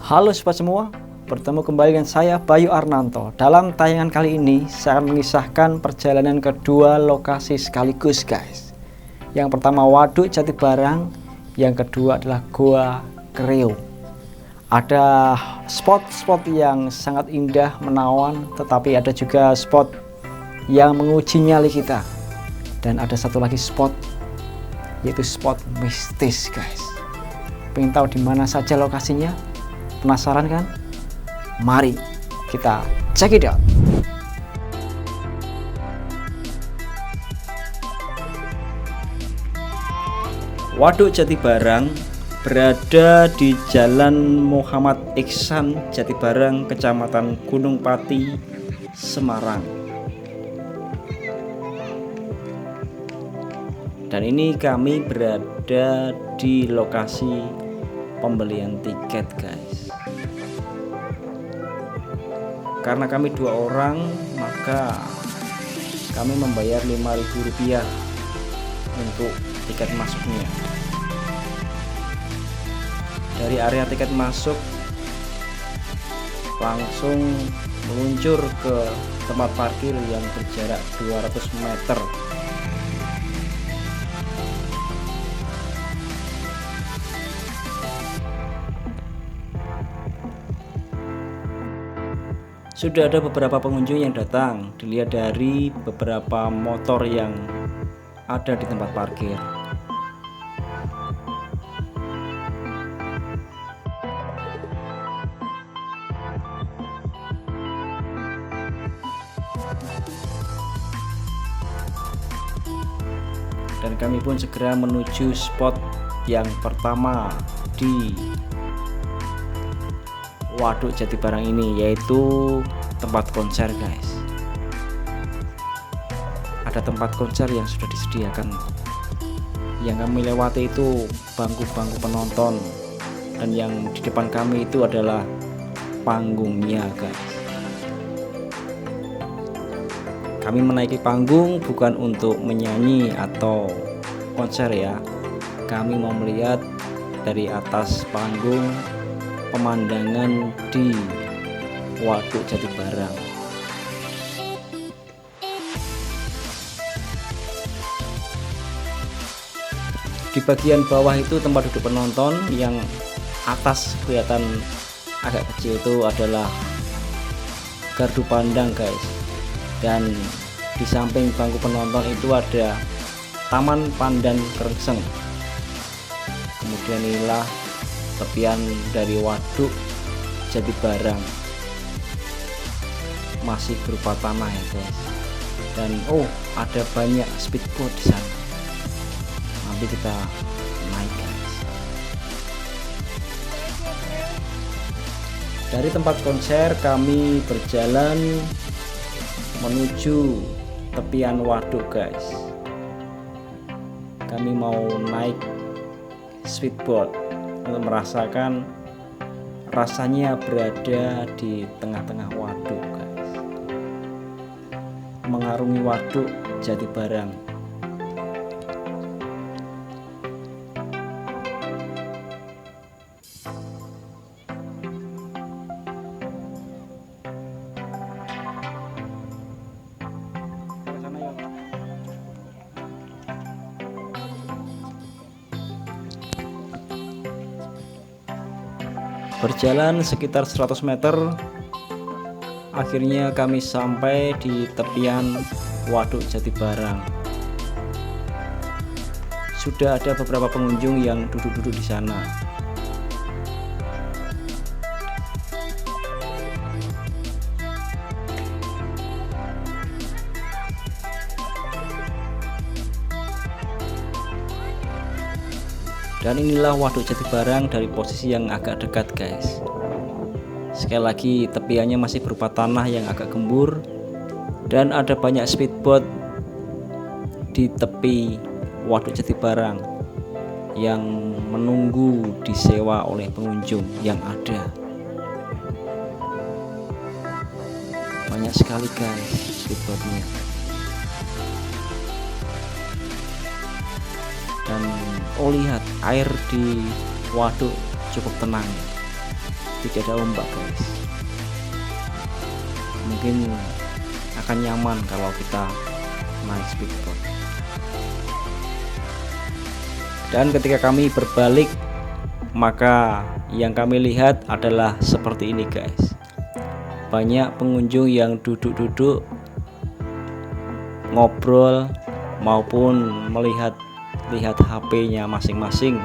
Halo sobat semua, bertemu kembali dengan saya Bayu Arnanto. Dalam tayangan kali ini saya akan mengisahkan perjalanan kedua lokasi sekaligus guys. Yang pertama Waduk Jatibarang, yang kedua adalah Goa Kreo. Ada spot-spot yang sangat indah menawan, tetapi ada juga spot yang menguji nyali kita. Dan ada satu lagi spot, yaitu spot mistis guys. Pengen tahu di mana saja lokasinya? Penasaran kan? Mari kita check it out. Waduk Jatibarang berada di Jalan Muhammad Iksan, Jatibarang, Kecamatan Gunung Pati, Semarang. Dan ini kami berada di lokasi pembelian tiket guys. Karena kami 2 orang, maka kami membayar Rp5.000 untuk tiket masuknya. Dari area tiket masuk langsung meluncur ke tempat parkir yang berjarak 200 meter. Sudah ada beberapa pengunjung yang datang, dilihat dari beberapa motor yang ada di tempat parkir. Dan kami pun segera menuju spot yang pertama di Waduk Jatibarang ini, yaitu tempat konser guys. Ada tempat konser yang sudah disediakan. Yang kami lewati itu bangku-bangku penonton, dan yang di depan kami itu adalah panggungnya guys. Kami menaiki panggung bukan untuk menyanyi atau konser ya. Kami mau melihat dari atas panggung pemandangan di Waduk Jatibarang. Di bagian bawah itu tempat duduk penonton, yang atas kelihatan agak kecil itu adalah gardu pandang guys. Dan di samping bangku penonton itu ada Taman Pandan Krengseng. Kemudian inilah tepian dari Waduk Jatibarang, masih berupa tanah ya guys. Dan ada banyak speedboat di sana. Nanti kita naik guys. Dari tempat konser kami berjalan menuju tepian waduk guys. Kami mau naik speedboat untuk merasakan rasanya berada di tengah-tengah waduk guys, mengarungi Waduk Jatibarang. Berjalan sekitar 100 meter, akhirnya kami sampai di tepian Waduk Jatibarang. Sudah ada beberapa pengunjung yang duduk-duduk di sana. Dan inilah Waduk Jatibarang dari posisi yang agak dekat guys. Sekali lagi, tepiannya masih berupa tanah yang agak gembur, dan ada banyak speedboat di tepi Waduk Jatibarang yang menunggu disewa oleh pengunjung yang ada. Banyak sekali guys speedboatnya. Dan lihat, air di waduk cukup tenang. tidak ada ombak guys. Mungkin akan nyaman kalau kita naik speedboat. Dan ketika kami berbalik, maka yang kami lihat adalah seperti ini guys. Banyak pengunjung yang duduk-duduk ngobrol maupun melihat HP-nya masing-masing.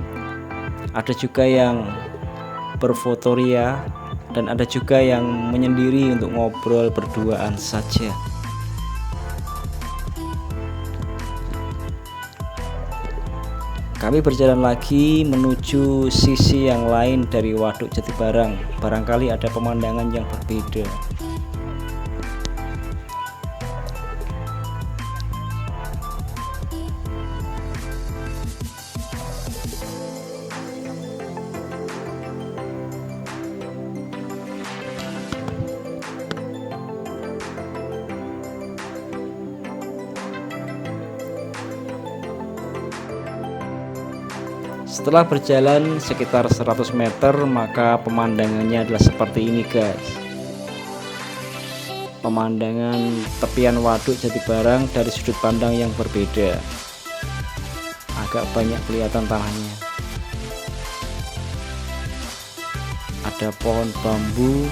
Ada juga yang berfotoria dan ada juga yang menyendiri untuk ngobrol berduaan saja. Kami berjalan lagi menuju sisi yang lain dari Waduk Jatibarang. Barangkali ada pemandangan yang berbeda. Setelah berjalan sekitar 100 meter, maka pemandangannya adalah seperti ini guys. Pemandangan tepian Waduk Jatibarang dari sudut pandang yang berbeda. Agak banyak kelihatan tanahnya. Ada pohon bambu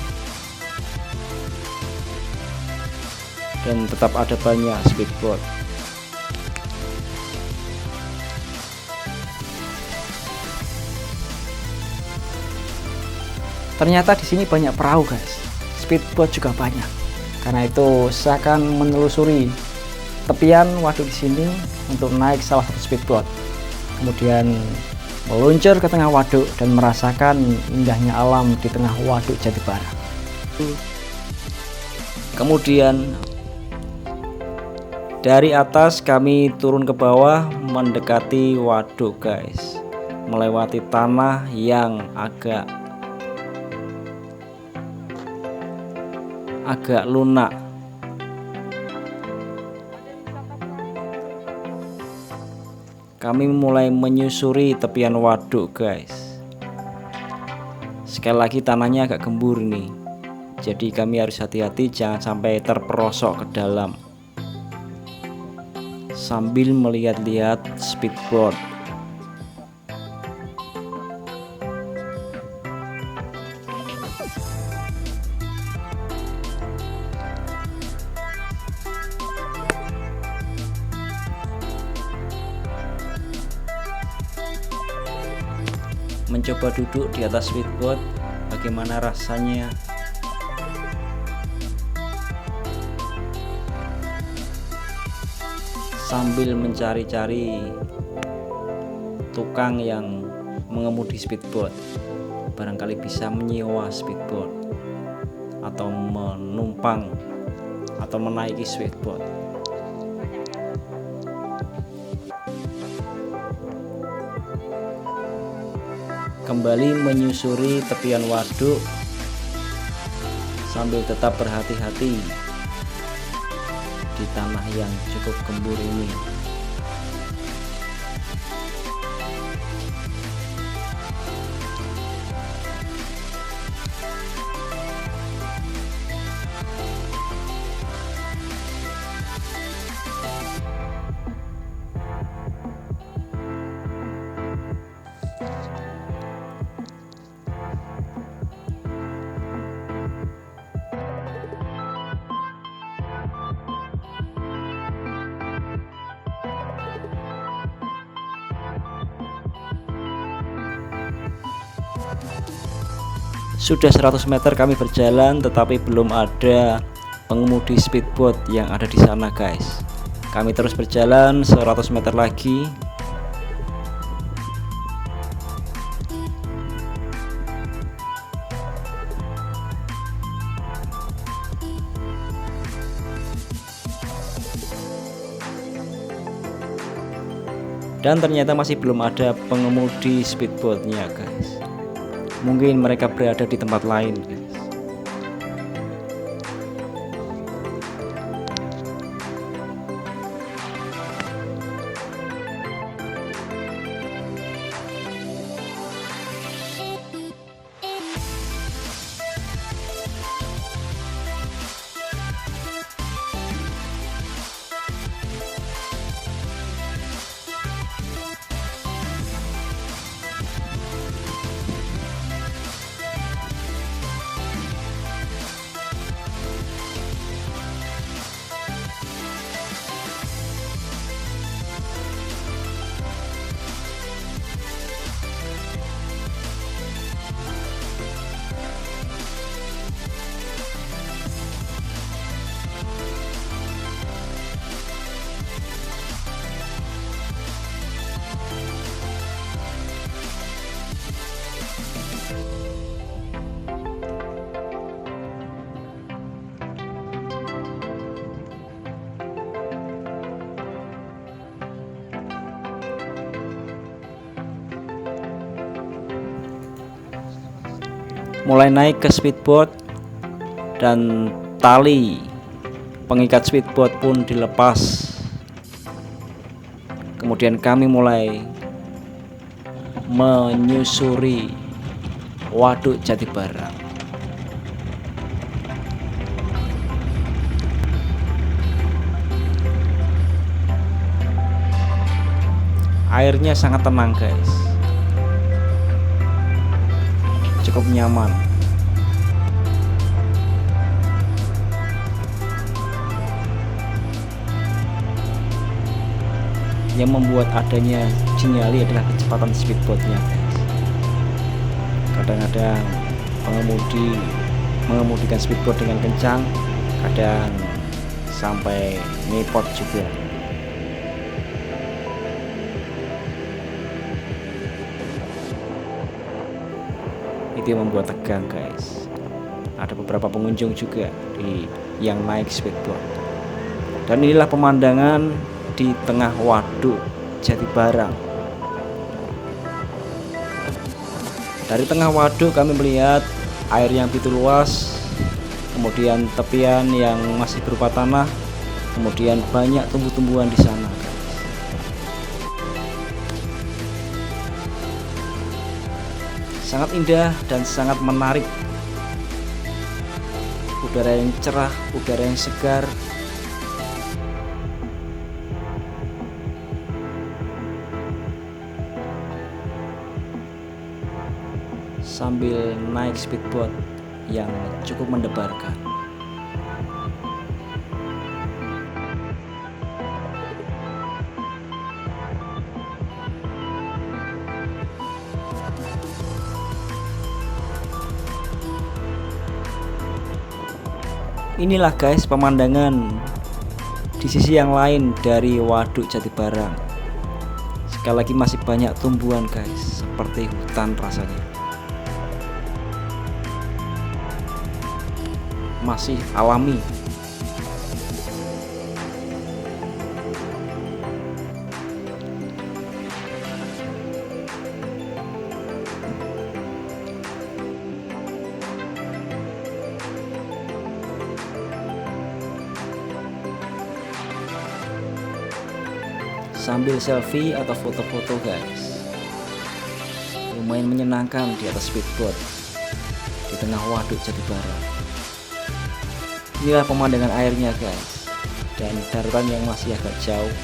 dan tetap ada banyak speedboat. Ternyata di sini banyak perahu guys, speedboat juga banyak. Karena itu saya akan menelusuri tepian waduk di sini untuk naik salah satu speedboat, kemudian meluncur ke tengah waduk dan merasakan indahnya alam di tengah Waduk Jatibarang. Kemudian dari atas kami turun ke bawah mendekati waduk guys, melewati tanah yang agak lunak. Kami mulai menyusuri tepian waduk guys. Sekali lagi tanahnya agak gembur nih, jadi kami harus hati-hati jangan sampai terperosok ke dalam. Sambil melihat-lihat speedboat. Mencoba duduk di atas speedboat, bagaimana rasanya? Sambil mencari-cari tukang yang mengemudi speedboat, barangkali bisa menyewa speedboat atau menumpang atau menaiki speedboat. Kembali menyusuri tepian waduk sambil tetap berhati-hati di tanah yang cukup gembur ini. Sudah 100 meter kami berjalan, tetapi belum ada pengemudi speedboat yang ada di sana guys. Kami terus berjalan 100 meter lagi. Dan ternyata masih belum ada pengemudi speedboatnya guys. Mungkin mereka berada di tempat lain guys. mulai naik ke speedboat dan tali pengikat speedboat pun dilepas. Kemudian kami mulai menyusuri Waduk Jatibarang. Airnya sangat tenang guys, cukup nyaman. Yang membuat adanya sinyali adalah kecepatan speedboatnya guys. Kadang-kadang pengemudi mengemudikan speedboat dengan kencang, kadang sampai ngepot juga. Itu yang membuat tegang guys. Ada beberapa pengunjung juga yang naik speedboat. Dan inilah pemandangan di tengah Waduk Jatibarang. Dari tengah waduk kami melihat air yang begitu luas, kemudian tepian yang masih berupa tanah, kemudian banyak tumbuh-tumbuhan di sana. Sangat indah dan sangat menarik. Udara yang cerah, udara yang segar. Sambil naik speedboat yang cukup mendebarkan. Inilah guys pemandangan di sisi yang lain dari Waduk Jatibarang. Sekali lagi masih banyak tumbuhan guys, seperti hutan rasanya. Masih alami. Sambil selfie atau foto-foto guys, lumayan menyenangkan di atas speedboat di tengah Waduk Jatibarang. Inilah pemandangan airnya guys, dan daratan yang masih agak jauh.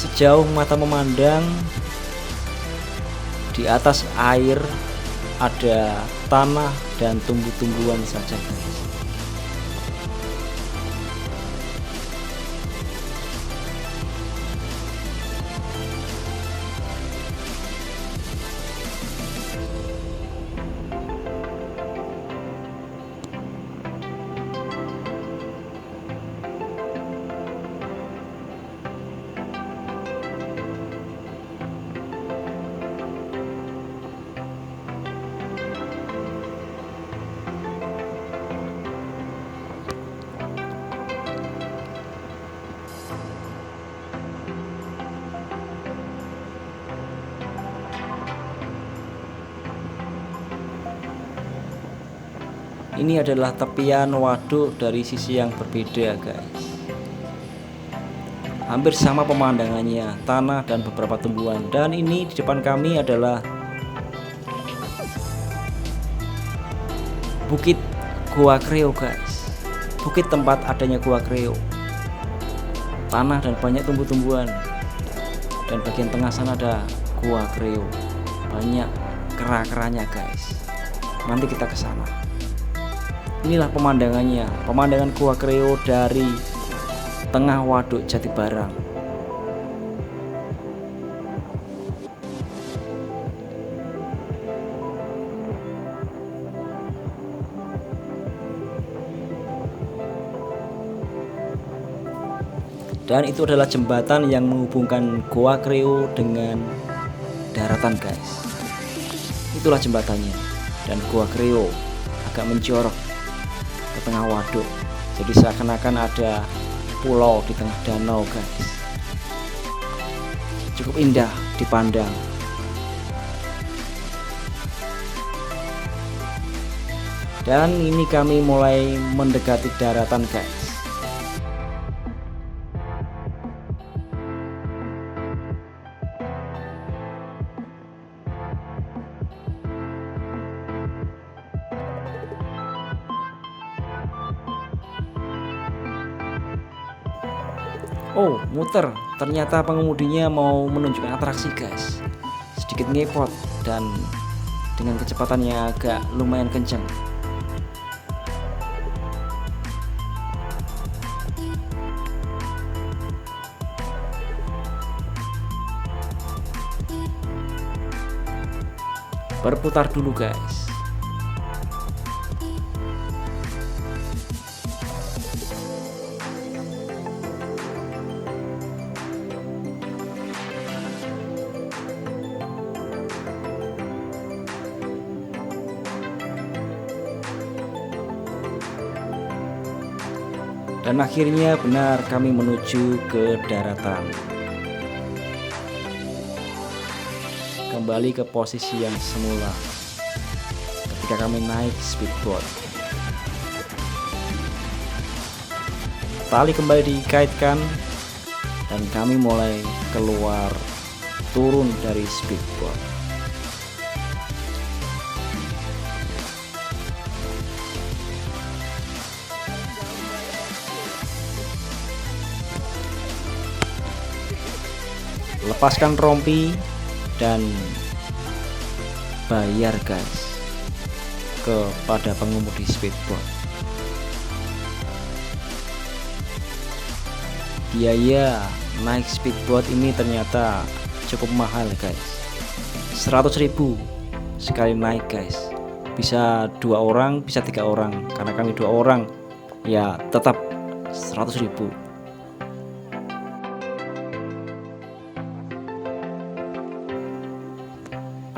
Sejauh mata memandang, di atas air ada tanah dan tumbuh-tumbuhan saja guys. Ini adalah tepian waduk dari sisi yang berbeda guys. Hampir sama pemandangannya, tanah dan beberapa tumbuhan. Dan ini di depan kami adalah Bukit Gua Kreo guys. Bukit tempat adanya Gua Kreo. Tanah dan banyak tumbuh-tumbuhan. Dan bagian tengah sana ada Gua Kreo. Banyak kera-keranya guys. Nanti kita ke sana. Inilah pemandangannya, pemandangan Gua Kreo dari tengah Waduk Jatibarang. Dan itu adalah jembatan yang menghubungkan Gua Kreo dengan daratan guys. Itulah jembatannya dan Gua Kreo agak menjorok ke tengah waduk, jadi seakan-akan ada pulau di tengah danau guys. Cukup indah dipandang. Dan ini kami mulai mendekati daratan guys. Oh, muter. Ternyata pengemudinya mau menunjukkan atraksi guys. Sedikit ngepot dan dengan kecepatan yang agak lumayan kencang. Berputar dulu guys. Dan akhirnya benar kami menuju ke daratan. Kembali ke posisi yang semula ketika kami naik speedboat. Tali kembali dikaitkan dan kami mulai keluar turun dari speedboat. Lepaskan rompi dan bayar guys kepada pengemudi speedboat. Biaya naik speedboat ini ternyata cukup mahal guys. 100.000 sekali naik guys. Bisa 2 orang, bisa 3 orang. Karena kami 2 orang, ya tetap 100.000.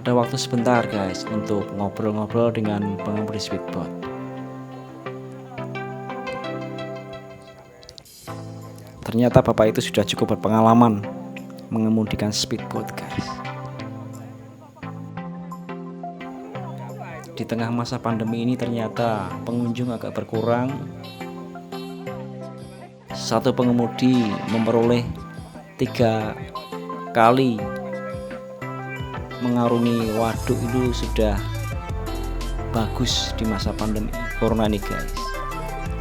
Ada waktu sebentar guys untuk ngobrol-ngobrol dengan pengemudi speedboat. Ternyata bapak itu sudah cukup berpengalaman mengemudikan speedboat guys. Di tengah masa pandemi ini ternyata pengunjung agak berkurang. Satu pengemudi memperoleh 3 kali mengarungi waduk itu sudah bagus di masa pandemi corona ini guys.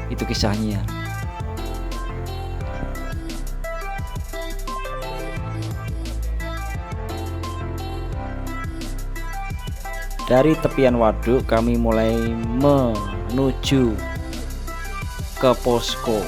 Itu kisahnya. Dari tepian waduk kami mulai menuju ke posko.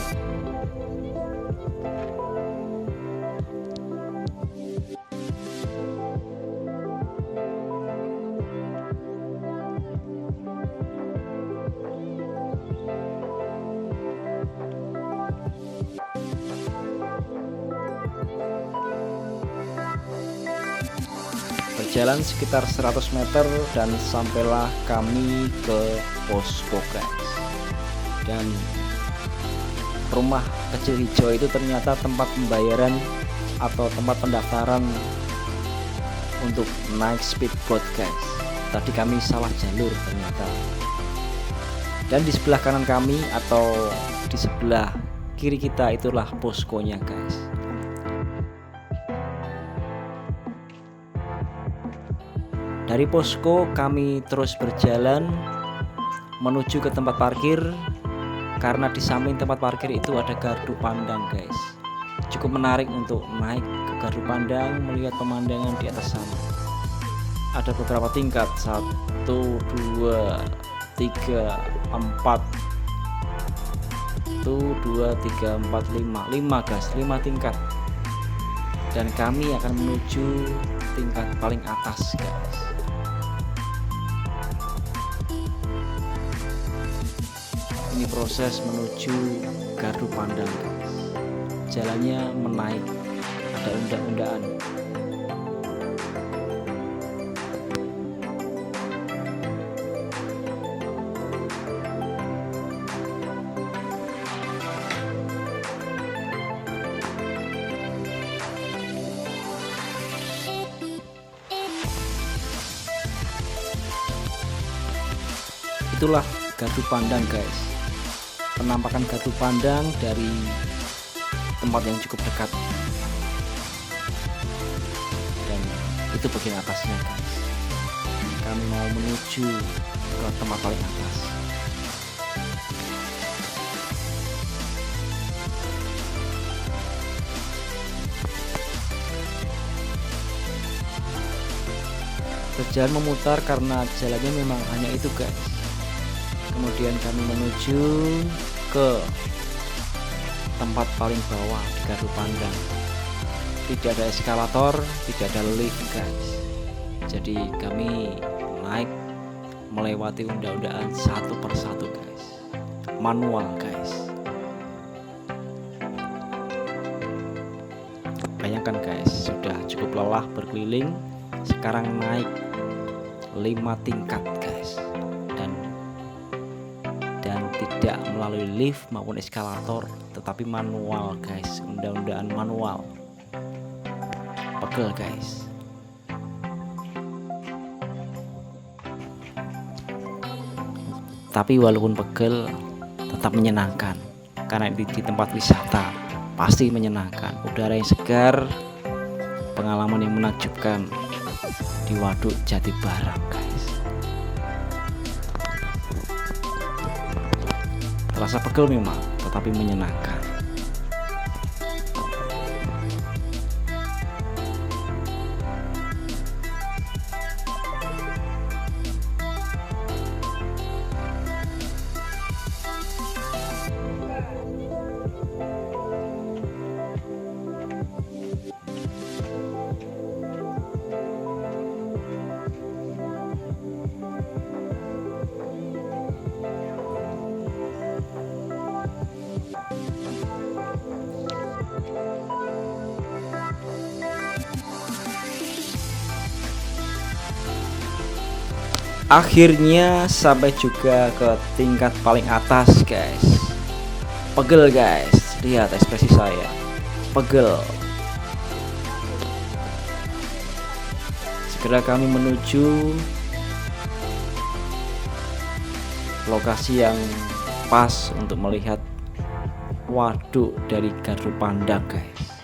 Berjalan sekitar 100 meter dan sampailah kami ke posko guys. Dan rumah kecil hijau itu ternyata tempat pembayaran atau tempat pendaftaran untuk naik speedboat guys. Tadi kami salah jalur ternyata. Dan di sebelah kanan kami atau di sebelah kiri kita itulah poskonya guys. Dari posko kami terus berjalan menuju ke tempat parkir, karena di samping tempat parkir itu ada gardu pandang guys. Cukup menarik untuk naik ke gardu pandang, melihat pemandangan di atas sana. Ada beberapa tingkat, 1, 2, 3, 4 1, 2, 3, 4, 5 guys, 5 tingkat. Dan kami akan menuju tingkat paling atas guys. Ini proses menuju gardu pandang guys. Jalannya menaik, ada undang-undaan. itulah gardu pandang guys, penampakan gardu pandang dari tempat yang cukup dekat, dan itu bagian atasnya guys. Kami mau menuju ke tempat paling atas. Berjalan memutar karena jalannya memang hanya itu guys. Kemudian kami menuju ke tempat paling bawah di gardu pandang. Tidak ada eskalator, tidak ada lift guys. Jadi kami naik melewati undang-undangan satu persatu guys, manual guys. Bayangkan guys, sudah cukup lelah berkeliling, sekarang naik 5 tingkat guys, dan tidak melalui lift maupun eskalator, tetapi manual guys, undang-undangan manual. Pegel guys. Tapi walaupun pegel tetap menyenangkan, karena di tempat wisata pasti menyenangkan. Udara yang segar, pengalaman yang menakjubkan di Waduk Jati Barang guys. Terasa pegel memang, tetapi menyenangkan. Akhirnya sampai juga ke tingkat paling atas guys. Pegel guys, lihat ekspresi saya, pegel. Segera kami menuju lokasi yang pas untuk melihat waduk dari gardu pandang guys.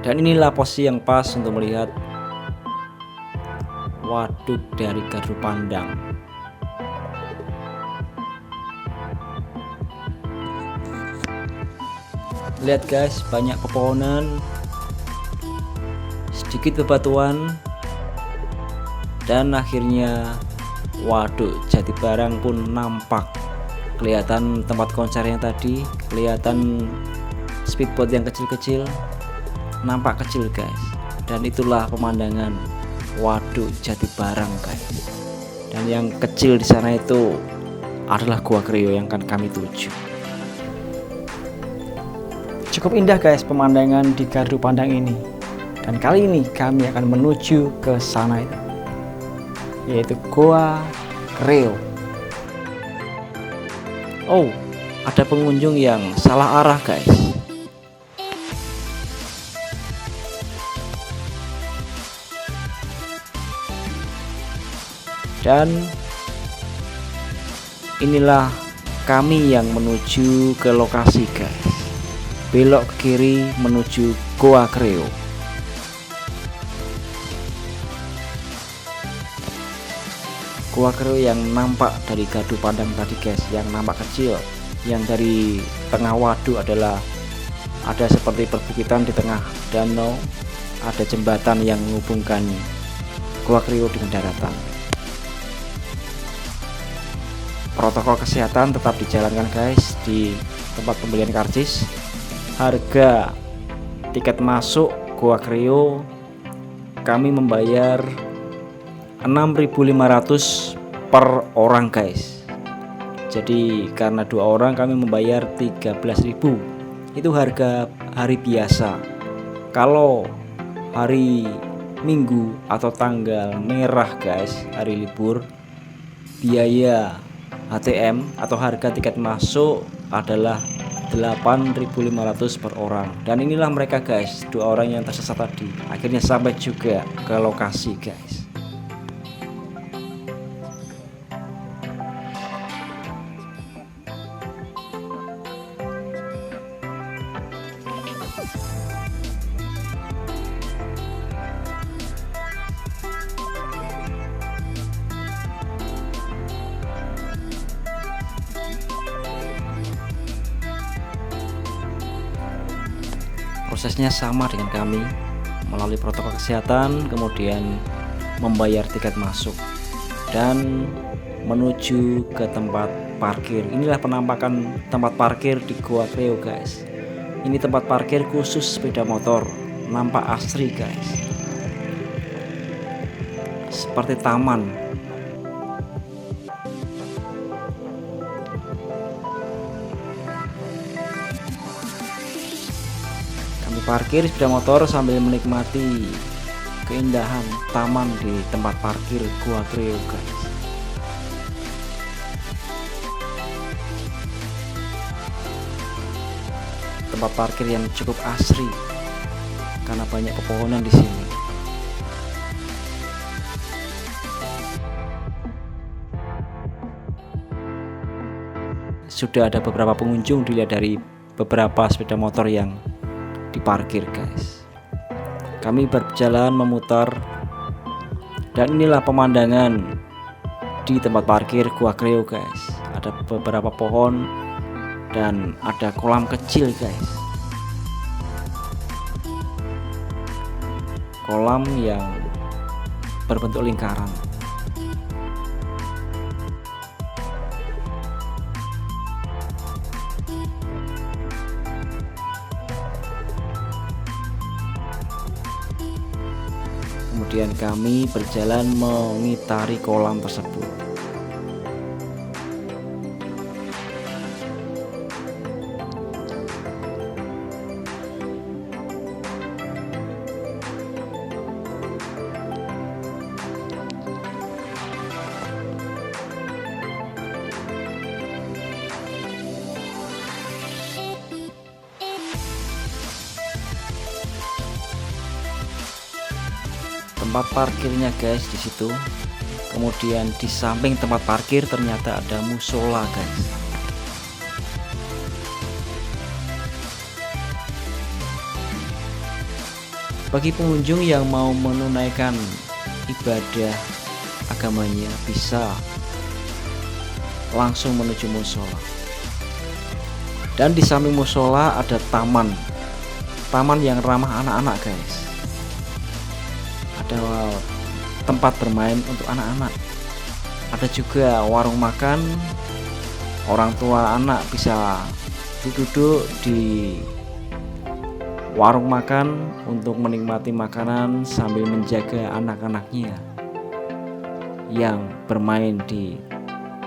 Dan inilah posisi yang pas untuk melihat waduk dari gardu pandang. Lihat guys, banyak pepohonan, sedikit bebatuan, dan akhirnya waduk Jati Barang pun nampak. Kelihatan tempat konsernya tadi, kelihatan speedboat yang kecil-kecil, nampak kecil guys. Dan itulah pemandangan Waduk Jati Barang guys. Dan yang kecil di sana itu adalah Gua Kreo yang akan kami tuju. Cukup indah guys pemandangan di gardu pandang ini. Dan kali ini kami akan menuju ke sana itu, yaitu Gua Kreo. Oh, ada pengunjung yang salah arah guys. Dan inilah kami yang menuju ke lokasi guys. Belok ke kiri menuju Gua Kreo. Gua Kreo yang nampak dari gardu pandang tadi guys, yang nampak kecil. Yang dari tengah waduk adalah ada seperti perbukitan di tengah danau, ada jembatan yang menghubungkan Gua Kreo dengan daratan. Protokol kesehatan tetap dijalankan guys di tempat pembelian karcis. Harga tiket masuk Gua Kreo kami membayar 6.500 per orang guys. Jadi karena 2 orang kami membayar 13.000. Itu harga hari biasa. Kalau hari Minggu atau tanggal merah guys, hari libur, biaya ATM atau harga tiket masuk adalah 8.500 per orang. Dan inilah mereka guys, 2 orang yang tersesat tadi akhirnya sampai juga ke lokasi guys. Prosesnya sama dengan kami, melalui protokol kesehatan, kemudian membayar tiket masuk dan menuju ke tempat parkir. Inilah penampakan tempat parkir di Goa Kreo guys. Ini tempat parkir khusus sepeda motor, nampak asri guys, seperti taman. Kami parkir sepeda motor sambil menikmati keindahan taman di tempat parkir Goa Kreo guys. Tempat parkir yang cukup asri karena banyak pepohonan di sini. Sudah ada beberapa pengunjung dilihat dari beberapa sepeda motor yang diparkir guys. Kami berjalan memutar dan inilah pemandangan di tempat parkir Goa Kreo guys. Ada beberapa pohon dan ada kolam kecil guys. Kolam yang berbentuk lingkaran. Kemudian kami berjalan mengitari kolam tersebut. Tempat parkirnya guys di situ. Kemudian di samping tempat parkir ternyata ada musola guys. Bagi pengunjung yang mau menunaikan ibadah agamanya bisa langsung menuju musola. Dan di samping musola ada taman yang ramah anak-anak guys. Ada tempat bermain untuk anak-anak. Ada juga warung makan. Orang tua anak bisa duduk di warung makan untuk menikmati makanan sambil menjaga anak-anaknya yang bermain di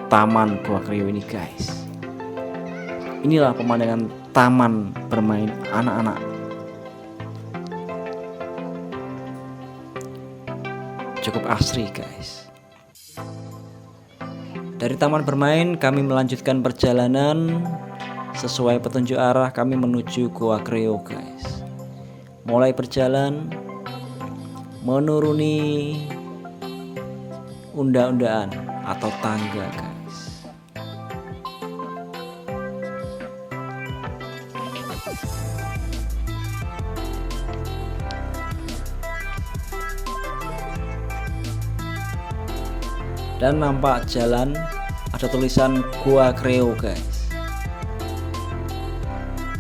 Taman Goa Kreo ini guys. Inilah pemandangan taman bermain anak-anak. Cukup asri guys. Dari taman bermain kami melanjutkan perjalanan sesuai petunjuk arah. Kami menuju Goa Kreo guys. Mulai berjalan menuruni unda-undaan atau tangga guys. Dan nampak jalan ada tulisan Goa Kreo guys.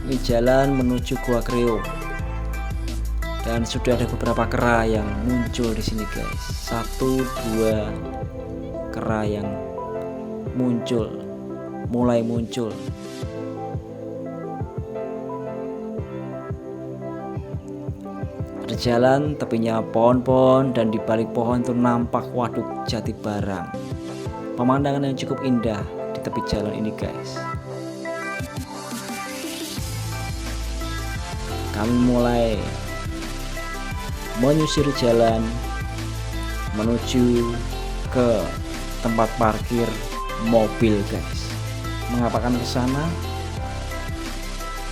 Ini jalan menuju Goa Kreo. Dan sudah ada beberapa kera yang muncul di sini guys. 1, 2 kera yang mulai muncul. Ada jalan, tepinya pohon-pohon, dan di balik pohon itu nampak waduk Jati Barang. Pemandangan yang cukup indah di tepi jalan ini guys. Kami mulai menyusuri jalan menuju ke tempat parkir mobil guys. Mengapa kami ke sana?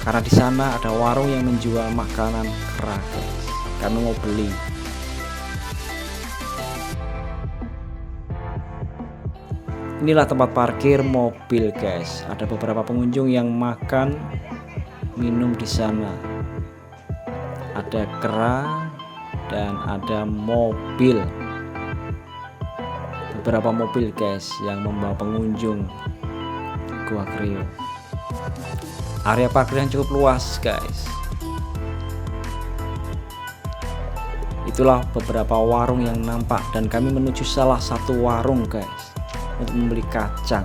Karena di sana ada warung yang menjual makanan kera guys. Kami mau beli. Inilah tempat parkir mobil guys. Ada beberapa pengunjung yang makan minum di sana. Ada kera dan ada mobil. Beberapa mobil guys yang membawa pengunjung Goa Kreo. Area parkir yang cukup luas guys. Itulah beberapa warung yang nampak dan kami menuju salah satu warung guys untuk membeli kacang.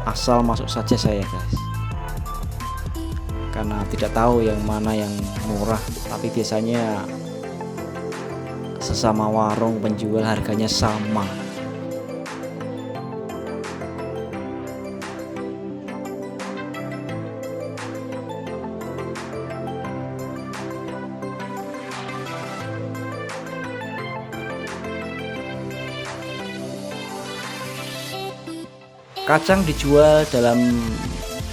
Asal masuk saja saya guys, karena tidak tahu yang mana yang murah, tapi biasanya sesama warung penjual harganya sama. Kacang dijual dalam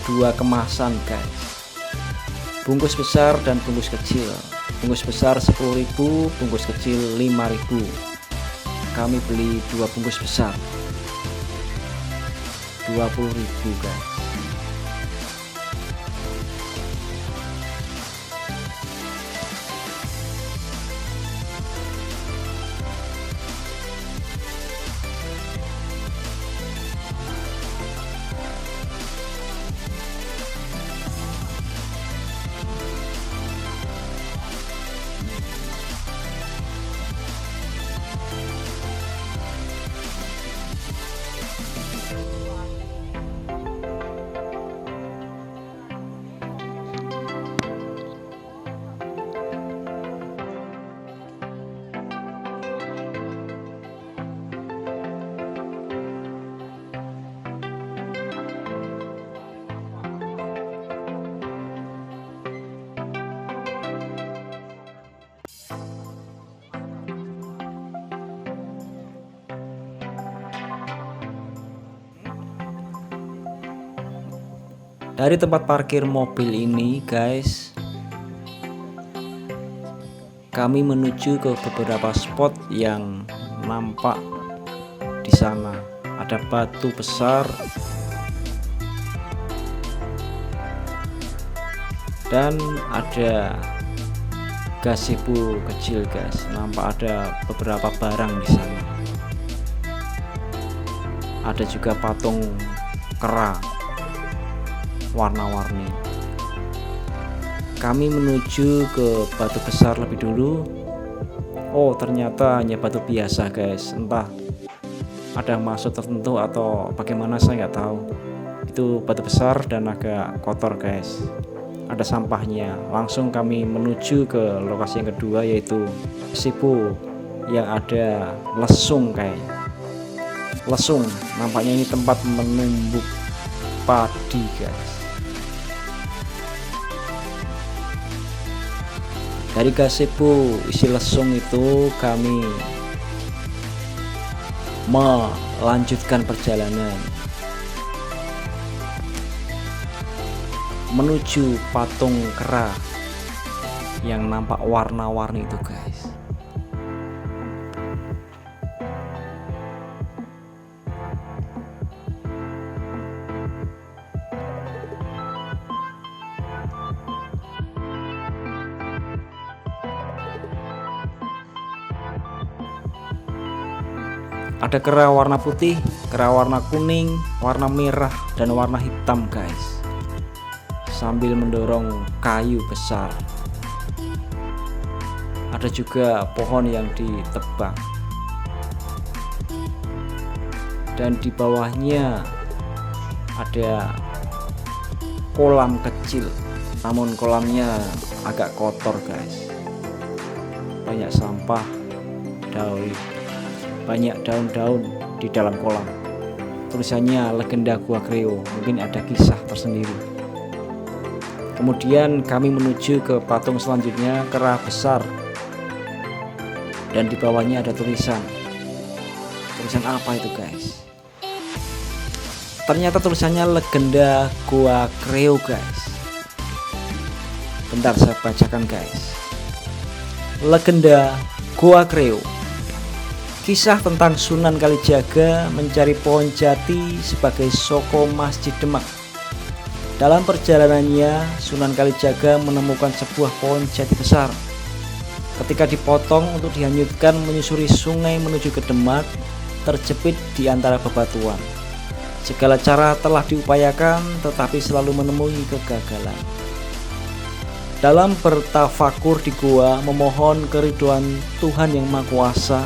2 kemasan guys, bungkus besar dan bungkus kecil. Bungkus besar 10.000, bungkus kecil 5.000. Kami beli 2 bungkus besar 20.000 guys. Dari tempat parkir mobil ini guys, kami menuju ke beberapa spot yang nampak di sana. Ada batu besar dan ada gazebo kecil guys. Nampak ada beberapa barang di sana. Ada juga patung kera warna-warni. Kami menuju ke batu besar lebih dulu. Oh, ternyata hanya batu biasa guys. Entah ada maksud tertentu atau bagaimana, saya nggak tahu. Itu batu besar dan agak kotor guys, ada sampahnya. Langsung kami menuju ke lokasi yang kedua, yaitu gazebo yang ada lesung kayak lesung. Nampaknya ini tempat menumbuk padi guys. Dari gazebo isi lesung itu kami melanjutkan perjalanan menuju patung kera yang nampak warna-warni itu guys. Ada kera warna putih, kera warna kuning, warna merah, dan warna hitam guys, sambil mendorong kayu besar. Ada juga pohon yang ditebang, dan di bawahnya ada kolam kecil, namun kolamnya agak kotor guys. Banyak sampah, banyak daun-daun di dalam kolam. Tulisannya Legenda Gua Kreo, mungkin ada kisah tersendiri. Kemudian kami menuju ke patung selanjutnya, kera besar, dan di bawahnya ada tulisan apa itu guys? Ternyata tulisannya Legenda Gua Kreo guys. Bentar saya bacakan guys. Legenda Gua Kreo, kisah tentang Sunan Kalijaga mencari pohon jati sebagai soko Masjid Demak. Dalam perjalanannya, Sunan Kalijaga menemukan sebuah pohon jati besar. Ketika dipotong untuk dihanyutkan menyusuri sungai menuju ke Demak, terjepit di antara bebatuan. Segala cara telah diupayakan, tetapi selalu menemui kegagalan. Dalam bertafakur di gua memohon keriduan Tuhan Yang Maha Kuasa,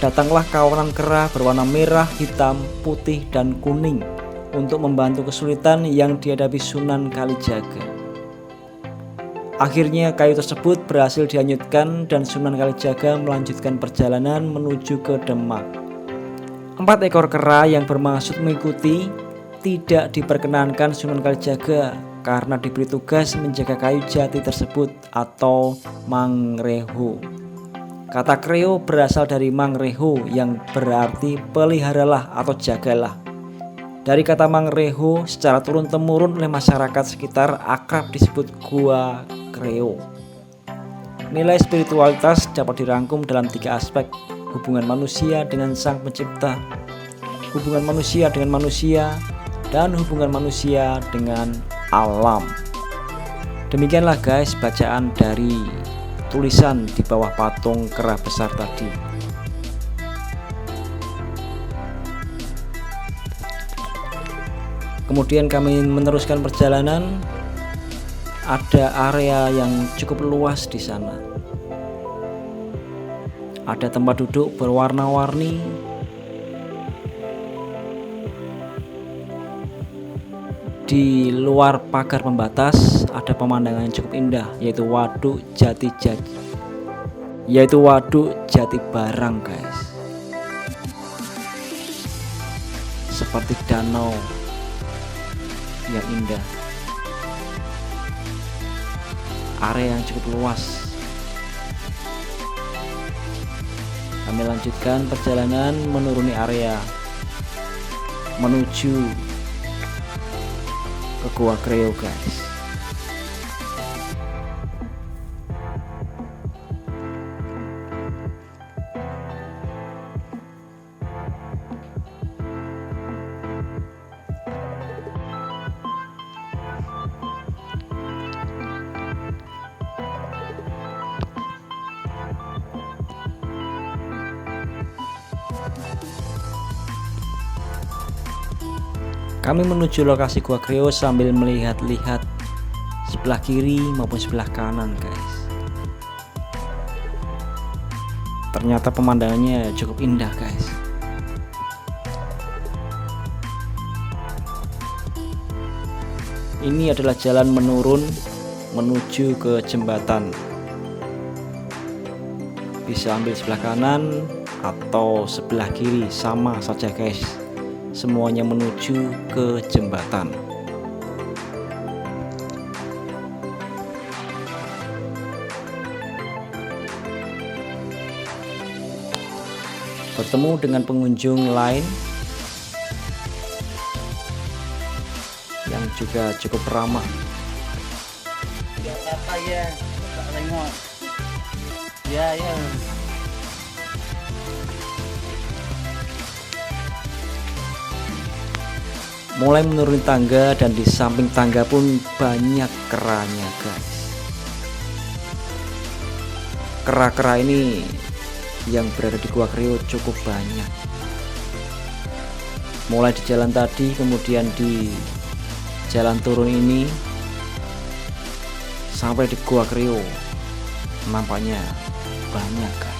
datanglah kawanan kera berwarna merah, hitam, putih, dan kuning untuk membantu kesulitan yang dihadapi Sunan Kalijaga. Akhirnya kayu tersebut berhasil dihanyutkan dan Sunan Kalijaga melanjutkan perjalanan menuju ke Demak. 4 ekor kera yang bermaksud mengikuti tidak diperkenankan Sunan Kalijaga karena diberi tugas menjaga kayu jati tersebut atau mangreho. Kata kreo berasal dari mangreho yang berarti peliharalah atau jagalah. Dari kata mangreho secara turun-temurun oleh masyarakat sekitar akrab disebut gua kreo. Nilai spiritualitas dapat dirangkum dalam 3 aspek: hubungan manusia dengan Sang Pencipta, hubungan manusia dengan manusia, dan hubungan manusia dengan alam. Demikianlah guys bacaan dari tulisan di bawah patung kera besar tadi. Kemudian kami meneruskan perjalanan. Ada area yang cukup luas di sana. Ada tempat duduk berwarna-warni. Di luar pagar pembatas ada pemandangan yang cukup indah, yaitu Waduk Jati Barang guys. Seperti danau yang indah. Area yang cukup luas. Kami lanjutkan perjalanan menuruni area menuju ke Gua Kreo guys. Kami menuju lokasi Gua Kreo sambil melihat-lihat sebelah kiri maupun sebelah kanan guys. Ternyata pemandangannya cukup indah guys. Ini adalah jalan menurun menuju ke jembatan. Bisa ambil sebelah kanan atau sebelah kiri, sama saja guys. Semuanya menuju ke jembatan. Bertemu dengan pengunjung lain yang juga cukup ramah. Apa ya? Tak tengok. Ya. Mulai menuruni tangga dan di samping tangga pun banyak keranya guys. Kera-kera ini yang berada di Gua Kreo cukup banyak. Mulai di jalan tadi, kemudian di jalan turun ini sampai di Gua Kreo, nampaknya banyak guys.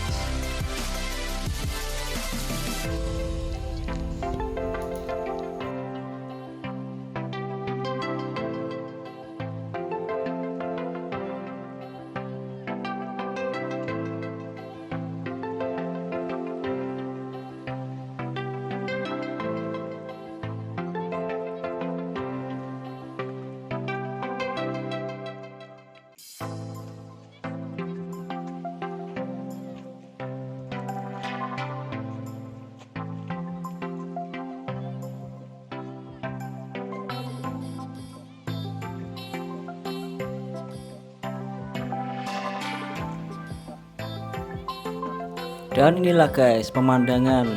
Dan inilah guys pemandangan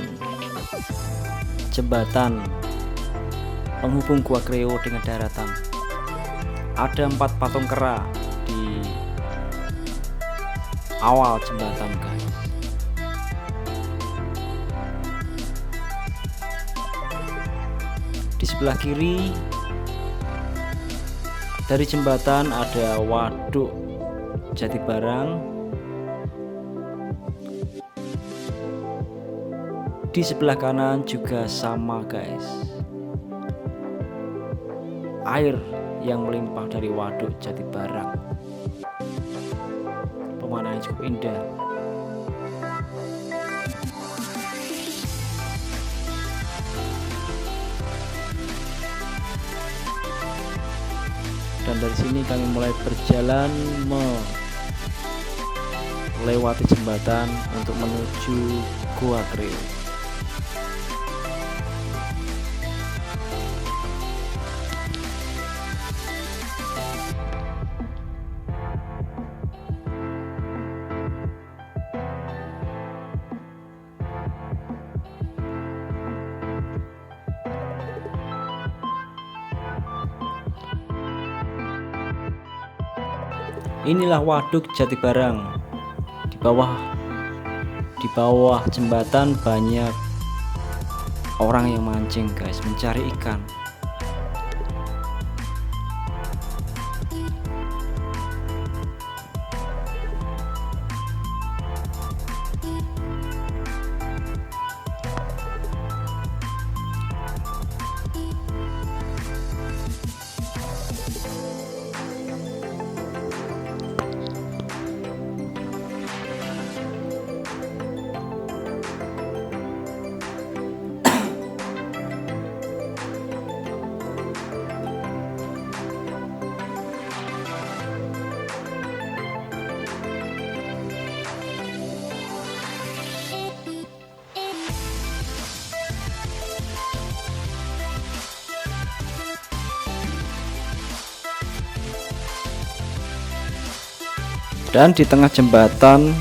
jembatan penghubung Gua Kreo dengan daratan. Ada 4 patung kera di awal jembatan guys. Di sebelah kiri Dari jembatan ada Waduk Jatibarang. Di sebelah kanan juga sama guys, air yang melimpah dari Waduk Jatibarang. Pemandangan cukup indah. Dan dari sini kami mulai berjalan melewati jembatan untuk menuju Gua Kriuk. Inilah Waduk Jatibarang. Di bawah jembatan banyak orang yang mancing guys, mencari ikan. Dan di tengah jembatan,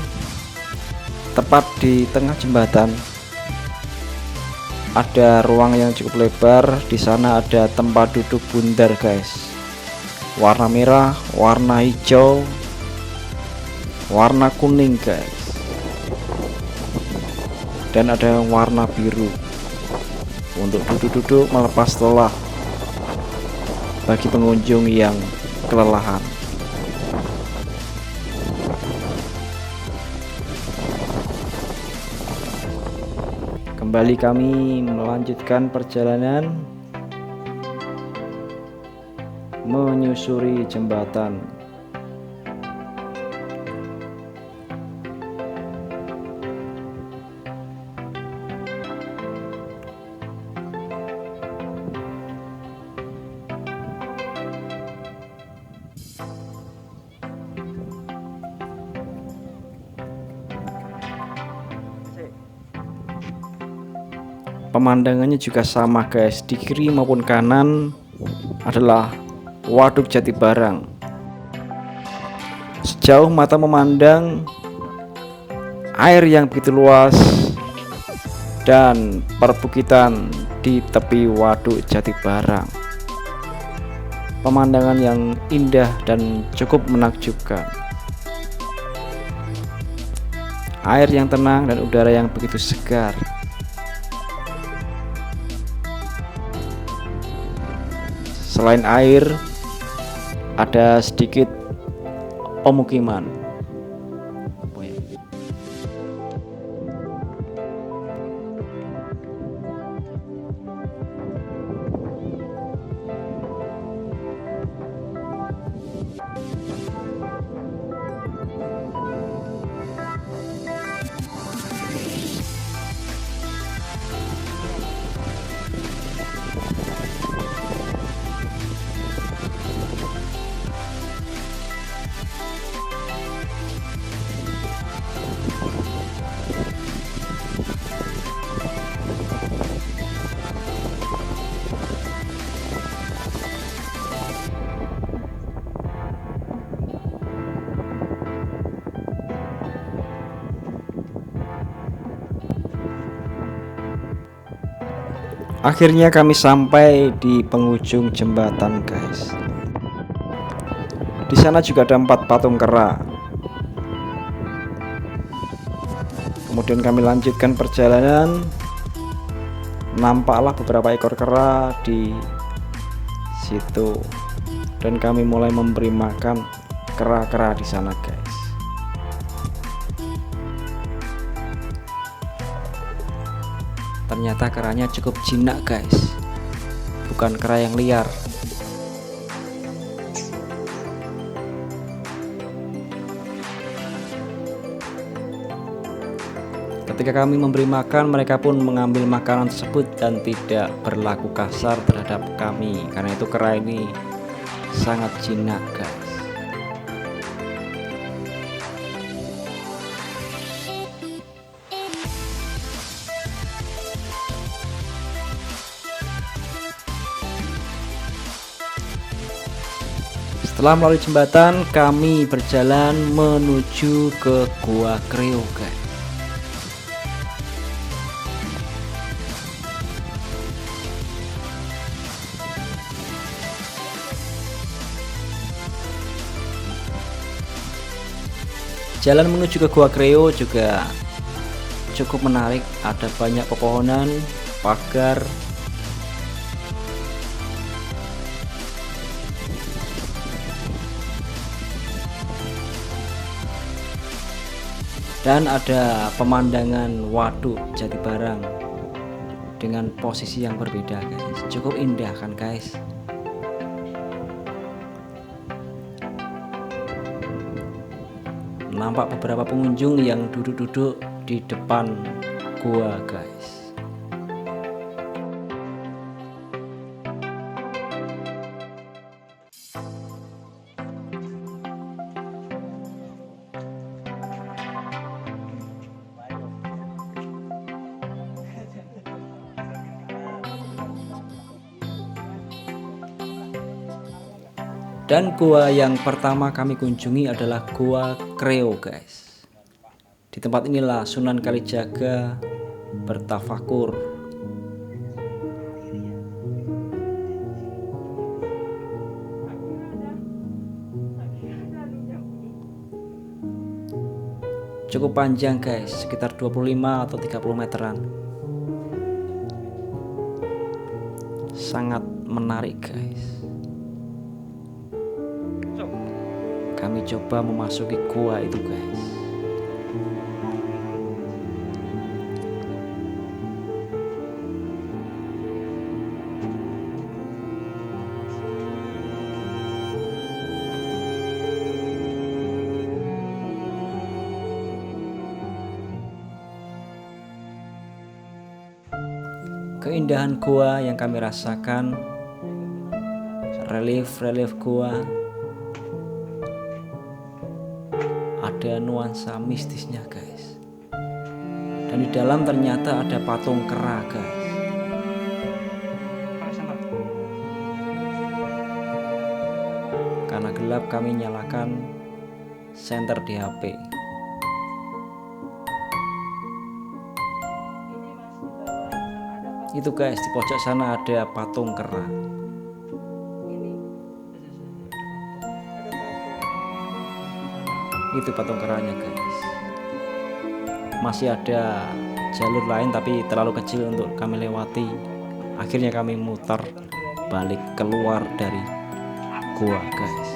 tepat di tengah jembatan, ada ruang yang cukup lebar. Di sana ada tempat duduk bundar guys, warna merah, warna hijau, warna kuning guys, dan ada yang warna biru untuk duduk-duduk melepas lelah bagi pengunjung yang kelelahan. Kembali kami melanjutkan perjalanan menyusuri jembatan. Pemandangannya juga sama guys, di kiri maupun kanan adalah Waduk Jatibarang. Sejauh mata memandang, air yang begitu luas dan perbukitan di tepi Waduk Jatibarang. Pemandangan yang indah dan cukup menakjubkan. Air yang tenang dan udara yang begitu segar. Selain air, ada sedikit pemukiman. Akhirnya kami sampai di penghujung jembatan guys. Di sana juga ada 4 patung kera. Kemudian kami lanjutkan perjalanan. Nampaklah beberapa ekor kera di situ. dan kami mulai memberi makan kera-kera di sana guys. Ternyata keranya cukup jinak guys, bukan kera yang liar. Ketika kami memberi makan, mereka pun mengambil makanan tersebut dan tidak berlaku kasar terhadap kami. Karena itu kera ini sangat jinak guys. Setelah melalui jembatan, kami berjalan menuju ke Gua Kreo guys. Jalan menuju ke Gua Kreo juga cukup menarik, ada banyak pepohonan, pagar, dan ada pemandangan Waduk Jatibarang dengan posisi yang berbeda guys. Cukup indah kan guys. Nampak beberapa pengunjung yang duduk-duduk di depan gua guys. Dan gua yang pertama kami kunjungi adalah Gua Kreo guys. Di tempat inilah Sunan Kalijaga bertafakur. Cukup panjang guys, sekitar 25 atau 30 meteran. Sangat menarik guys. Kami coba memasuki gua itu guys. Keindahan gua yang kami rasakan, relief gua, ada nuansa mistisnya guys. Dan di dalam ternyata ada patung kera guys. Karena gelap kami nyalakan senter di HP. Itu guys, di pojok sana ada patung kera. Itu patung keranya guys. Masih ada jalur lain tapi terlalu kecil untuk kami lewati. Akhirnya kami muter balik keluar dari gua guys.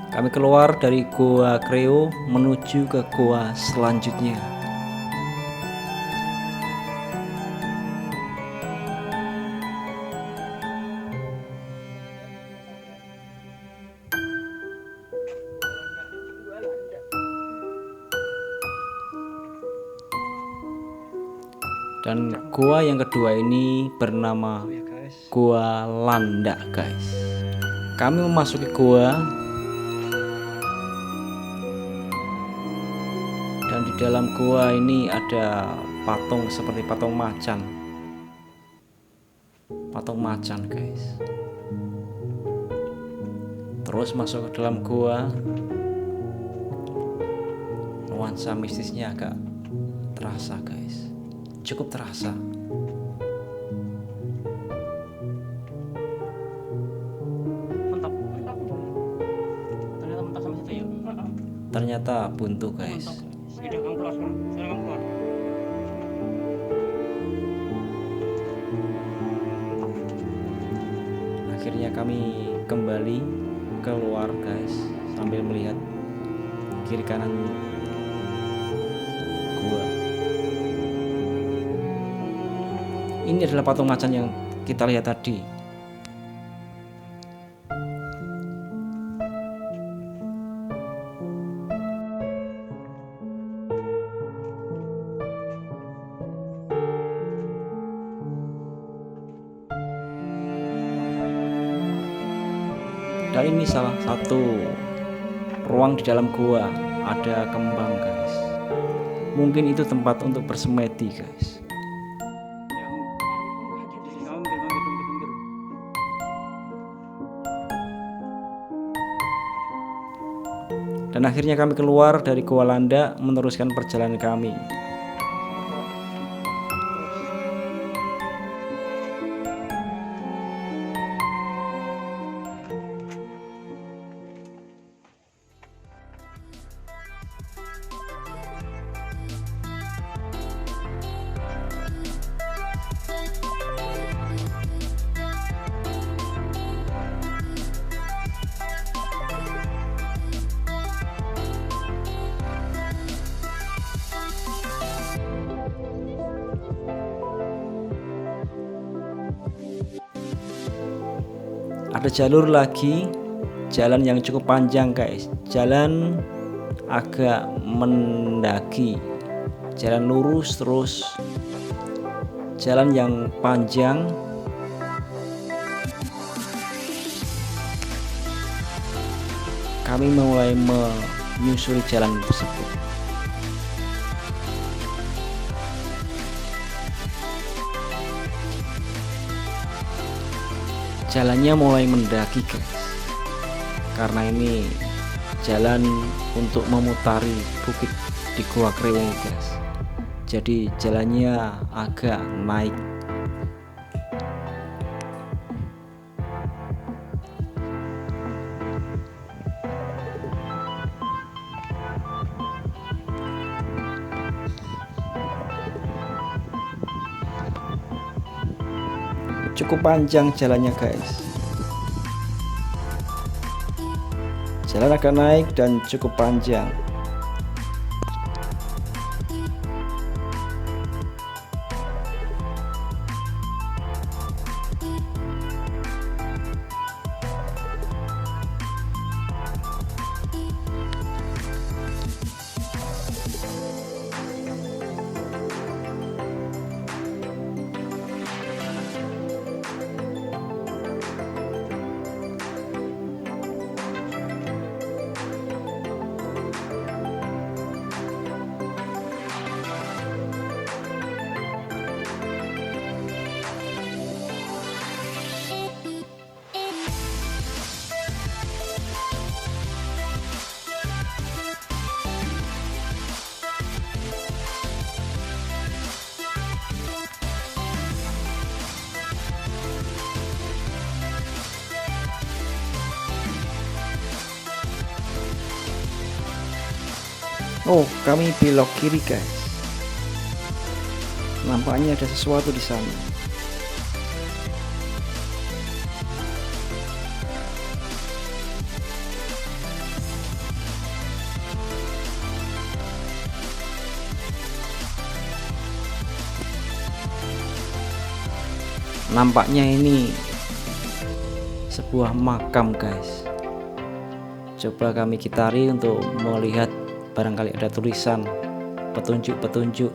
Kami keluar dari Gua Kreo menuju ke gua selanjutnya. Dan gua yang kedua ini bernama Gua Landak guys. Kami memasuki gua, dan di dalam gua ini ada patung seperti patung macan. Patung macan guys. Terus masuk ke dalam gua, nuansa mistisnya agak terasa guys. Cukup terasa. Mantap. Ternyata mentah sama situ ya. Ternyata buntu guys. Udah kamu keluar sekarang. Sekarang kamu keluar. kami kembali keluar guys, sambil melihat kiri kanan gua. Ini adalah patung macan yang kita lihat tadi. Dan ini salah satu ruang di dalam gua, ada kembang guys. Mungkin itu tempat untuk bersemedi guys. Dan akhirnya kami keluar dari Gua Landak meneruskan perjalanan kami. Ada jalur lagi, jalan yang cukup panjang guys, jalan agak mendaki, jalan lurus terus, jalan yang panjang. Kami mulai menyusuri jalan tersebut. Jalannya mulai mendaki guys, karena ini jalan untuk memutari bukit di Gua Kreweng guys. Jadi jalannya agak naik. Cukup panjang jalannya guys. Jalan agak naik dan cukup panjang. Oh, kami belok kiri guys. Nampaknya ada sesuatu di sana. Nampaknya ini sebuah makam guys. Coba kami kitari untuk melihat, barangkali ada tulisan, petunjuk-petunjuk.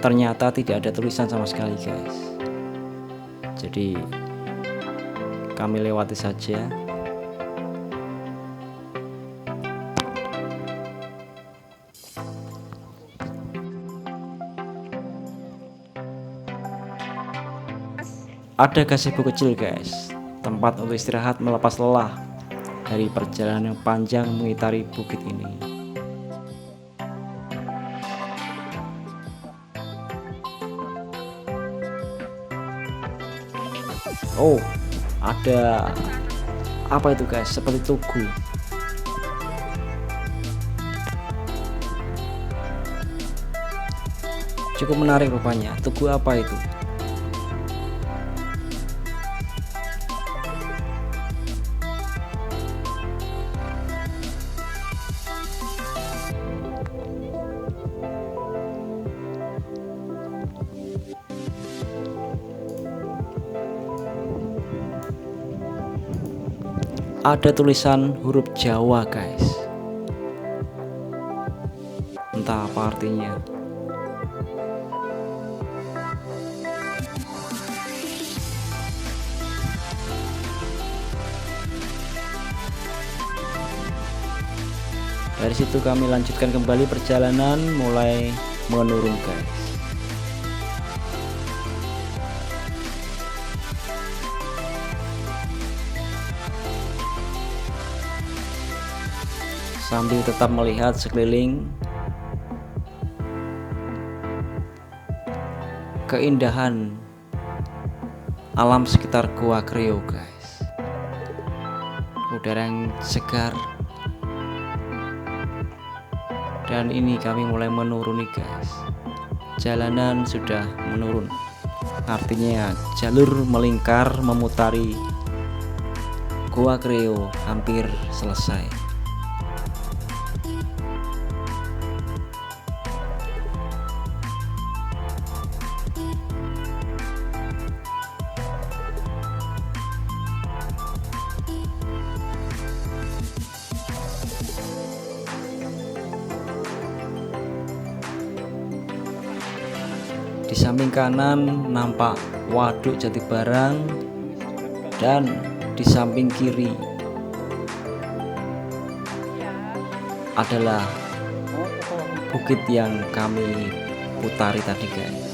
Ternyata tidak ada tulisan sama sekali guys. Jadi kami lewati saja. Ada gazebo kecil guys, tempat untuk istirahat melepas lelah dari perjalanan yang panjang mengitari bukit ini. Oh, ada apa itu guys? Seperti tugu. Cukup menarik rupanya. Tugu apa itu? ada tulisan huruf Jawa guys. Entah apa artinya. Dari situ kami lanjutkan kembali perjalanan, mulai menurun guys. Sambil tetap melihat sekeliling, keindahan alam sekitar Gua Kreo guys. Udara yang segar. Dan ini kami mulai menuruni guys. Jalanan sudah menurun. Artinya jalur melingkar memutari Gua Kreo hampir selesai. Di samping kanan nampak Waduk Jatibarang, dan di samping kiri adalah bukit yang kami putari tadi guys.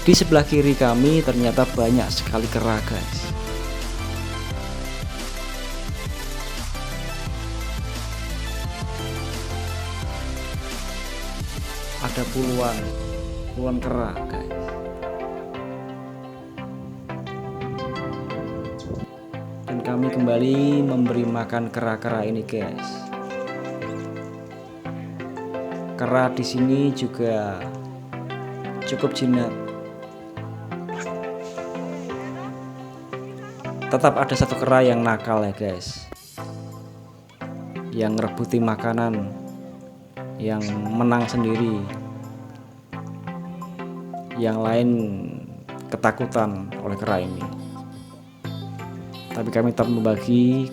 Di sebelah kiri kami ternyata banyak sekali kera guys. Ada puluhan kera guys. Dan kami kembali memberi makan kera-kera ini guys. Kera di sini juga cukup jinak. Tetap ada satu kera yang nakal ya guys, yang ngerebuti makanan, yang menang sendiri, yang lain ketakutan oleh kera ini. Tapi kami tetap membagi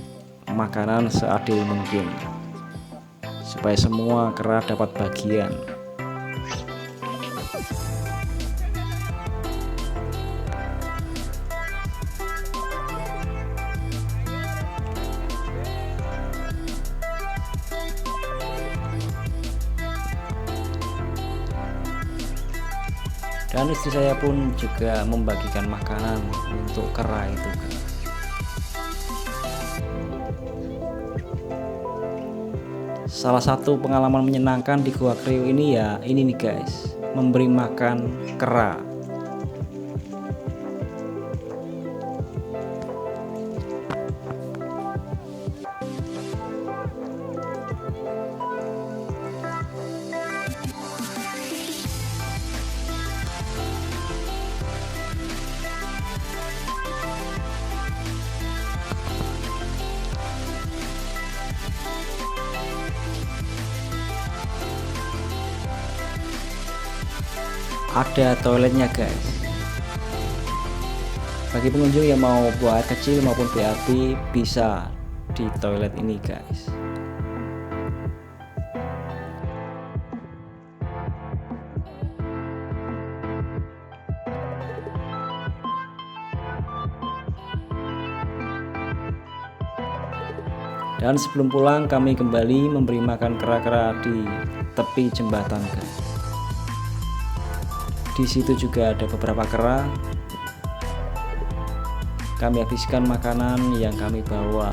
makanan seadil mungkin supaya semua kera dapat bagian. Dan istri saya pun juga membagikan makanan untuk kera itu guys. Salah satu pengalaman menyenangkan di Gua Kreo ini ya ini nih guys, memberi makan kera. Ada toiletnya guys. Bagi pengunjung yang mau buang air kecil maupun BAB bisa di toilet ini guys. Dan sebelum pulang kami kembali memberi makan kera-kera di tepi jembatan guys. Di situ juga ada beberapa kera. Kami habiskan makanan yang kami bawa.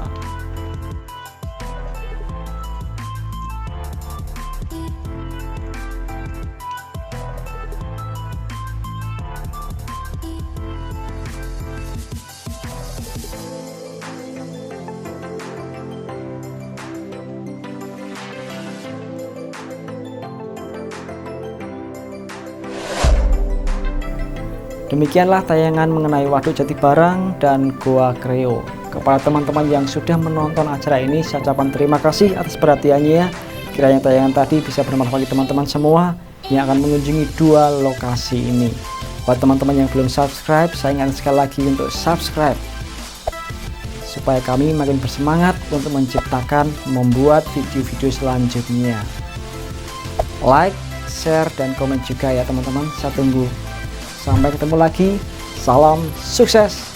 Demikianlah tayangan mengenai Waduk Jatibarang dan Goa Kreo. Kepada teman-teman yang sudah menonton acara ini, saya ucapkan terima kasih atas perhatiannya. Kiranya tayangan tadi bisa bermanfaat bagi teman-teman semua yang akan mengunjungi dua lokasi ini. Buat teman-teman yang belum subscribe, saya ingatkan sekali lagi untuk subscribe supaya kami makin bersemangat untuk menciptakan, membuat video-video selanjutnya. Like, share, dan komen juga ya teman-teman. Saya tunggu. Sampai ketemu lagi. Salam sukses.